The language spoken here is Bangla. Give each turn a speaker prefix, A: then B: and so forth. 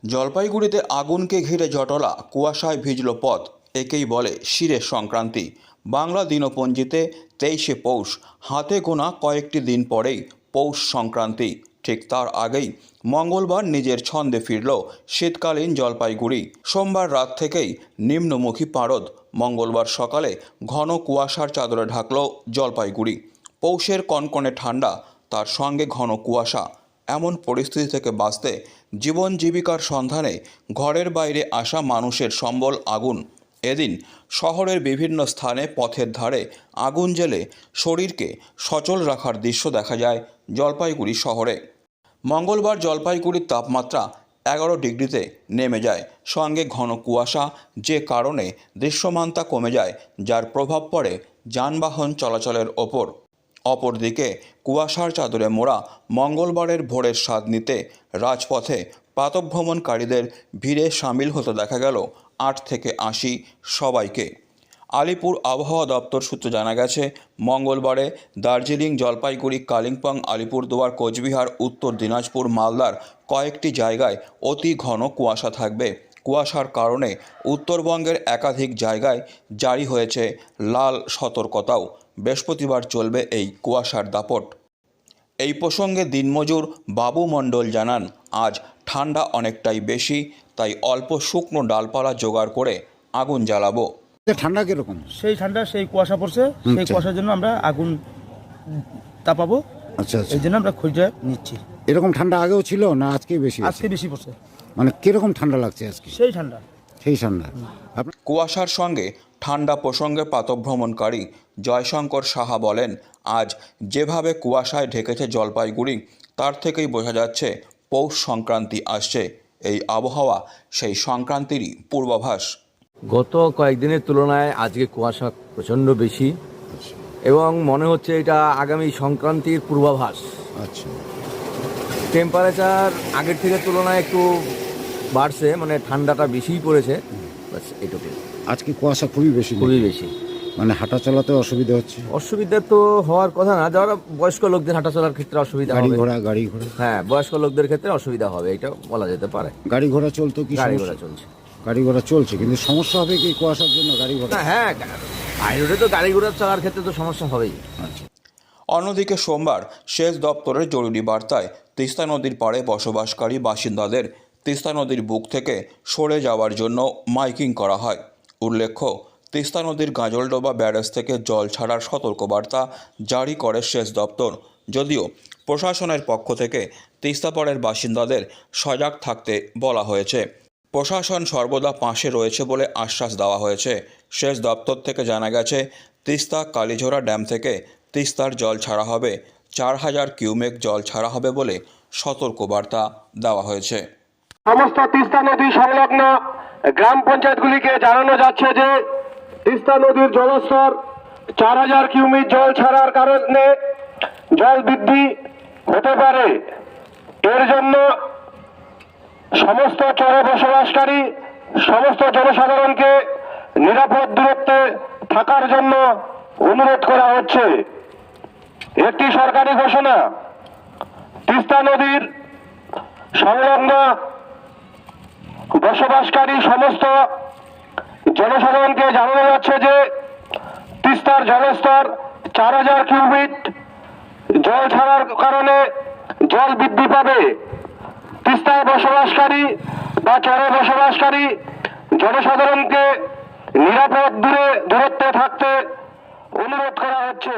A: জলপাইগুড়িতে আগুনকে ঘিরে জটলা, কুয়াশায় ভিজল পথ। একেই বলে শিরের সংক্রান্তি। বাংলা দিনপঞ্জিতে 23শে পৌষ, হাতে গোনা কয়েকটি দিন পরেই পৌষ সংক্রান্তি। ঠিক তার আগেই মঙ্গলবার নিজের ছন্দে ফিরল শীতকালীন জলপাইগুড়ি। সোমবার রাত থেকেই নিম্নমুখী পারদ, মঙ্গলবার সকালে ঘন কুয়াশার চাদরে ঢাকল জলপাইগুড়ি। পৌষের কনকনে ঠান্ডা, তার সঙ্গে ঘন কুয়াশা। এমন পরিস্থিতি থেকে বাঁচতে জীবন জীবিকার সন্ধানে ঘরের বাইরে আসা মানুষের সম্বল আগুন। এদিন শহরের বিভিন্ন স্থানে পথের ধারে আগুন জ্বেলে শরীরকে সচল রাখার দৃশ্য দেখা যায় জলপাইগুড়ি শহরে। মঙ্গলবার জলপাইগুড়ির তাপমাত্রা 11 ডিগ্রিতে নেমে যায়, সঙ্গে ঘন কুয়াশা, যে কারণে দৃশ্যমানতা কমে যায়, যার প্রভাব পড়ে যানবাহন চলাচলের ওপর। অপরদিকে কুয়াশার চাদরে মোড়া মঙ্গলবারের ভোরের স্বাদ নিতে রাজপথে প্রাতঃভ্রমণকারীদের ভিড়ে সামিল হতে দেখা গেল 8 থেকে 80 সবাইকে। আলিপুর আবহাওয়া দপ্তর সূত্রে জানা গেছে, মঙ্গলবারে দার্জিলিং, জলপাইগুড়ি, কালিম্পং, আলিপুরদুয়ার, কোচবিহার, উত্তর দিনাজপুর, মালদার কয়েকটি জায়গায় অতি ঘন কুয়াশা থাকবে। কুয়াশার কারণে উত্তরবঙ্গের একাধিক জায়গায় জারি হয়েছে লাল সতর্কতাও। বৃহস্পতিবার চলবে এই কুয়াশার দাপট। এই প্রসঙ্গে দিনমজুর বাবু মণ্ডল জানান, আজ ঠান্ডা অনেকটাই বেশি, তাই অল্প শুকনো ডালপালা জোগাড় করে আগুন জ্বালাবো।
B: ঠান্ডা কিরকম?
C: সেই ঠান্ডা, সেই কুয়াশা পড়ছে, সেই কুয়াশার জন্য আমরা আগুন তাপাবো।
B: আচ্ছা আচ্ছা,
C: এই জন্য আমরা খোঁজা নিচ্ছি।
B: এরকম ঠান্ডা আগেও ছিল না আজকে বেশি?
C: আজকে বেশি পড়ছে।
B: মানে কিরকম ঠান্ডা লাগছে আজকে?
C: সেই ঠান্ডা,
B: সেই ঠান্ডা।
A: কুয়াশার সঙ্গে ঠান্ডা প্রসঙ্গে প্রাতঃভ্রমণকারী জয়শঙ্কর সাহা বলেন, আজ যেভাবে কুয়াশায় ঢেকেছে জলপাইগুড়ি, তার থেকেই বোঝা যাচ্ছে পৌষ সংক্রান্তি আসছে। এই আবহাওয়া সেই সংক্রান্তিরই পূর্বাভাস।
D: গত কয়েকদিনের তুলনায় আজকে কুয়াশা প্রচণ্ড বেশি এবং মনে হচ্ছে এটা আগামী সংক্রান্তির পূর্বাভাস।
B: আচ্ছা,
D: টেম্পারেচার আগের থেকে তুলনায় একটু বাড়ছে, মানে ঠান্ডাটা বেশিই পড়েছে, বাস এটুকু।
B: আজকে কুয়াশা খুবই বেশি,
D: খুবই বেশি,
B: মানে হাঁটা চলাতে অসুবিধা হচ্ছে।
D: অসুবিধা তো হওয়ার কথা না, যারা বয়স্ক লোকদের হাঁটা চলার ক্ষেত্রে অসুবিধা হবে।
B: গাড়ি ঘোড়া,
D: হ্যাঁ, বয়স্ক লোকদের ক্ষেত্রে অসুবিধা হবে, এটা বলা যেতে পারে।
B: গাড়ি ঘোড়া চলতো কি?
D: গাড়ি ঘোড়া চলছে,
B: গাড়ি ঘোড়া চলছে, কিন্তু সমস্যা হবে কি কুয়াশার জন্য গাড়ি ঘোড়া?
D: হ্যাঁ, হাই রোডে তো গাড়ি ঘোড়া চলার ক্ষেত্রে তো সমস্যা হবেই।
B: আচ্ছা।
A: অন্যদিকে সোমবার সেচ দপ্তরের জরুরি বার্তায় তিস্তা নদীর পাড়ে বসবাসকারী বাসিন্দাদের তিস্তা নদীর বুক থেকে সরে যাওয়ার জন্য মাইকিং করা হয়। উল্লেখ্য, তিস্তা নদীর গাজলডোবা ব্যারেজ থেকে জল ছাড়ার সতর্কবার্তা জারি করে সেচ দপ্তর। যদিও প্রশাসনের পক্ষ থেকে তিস্তাপাড়ের বাসিন্দাদের সজাগ থাকতে বলা হয়েছে। প্রশাসন সর্বদা পাশে রয়েছে বলে আশ্বাস দেওয়া হয়েছে। সেচ দপ্তর থেকে জানা গেছে, তিস্তা কালীঝোড়া ড্যাম থেকে তিস্তার জল ছাড়া হবে, 4000 কিউমেক জল ছাড়া হবে বলে সতর্কবার্তা দেওয়া হয়েছে।
E: সমস্ত তিস্তা নদী সংলগ্ন গ্রাম পঞ্চায়েতগুলিকে জানানো যাচ্ছে যে তিস্তা নদীর জলস্তর 4000 কিউমেক জল ছাড়ার কারণে জল বৃদ্ধি হতে পারে। এর জন্য সমস্ত চরে বসবাসকারী সমস্ত জনসাধারণকে নিরাপদ দূরত্বে থাকার জন্য অনুরোধ করা হচ্ছে। একটি সরকারি ঘোষণা, তিস্তা নদীর সংলগ্ন বসবাসকারী সমস্ত জনসাধারণকে জানানো যাচ্ছে যে তিস্তার জলস্তর 4000 কিউবিক জল ছাড়ার কারণে জল বৃদ্ধি পাবে। তিস্তায় বসবাসকারী বা চরে বসবাসকারী জনসাধারণকে নিরাপদ দূরত্বে থাকতে অনুরোধ করা হচ্ছে।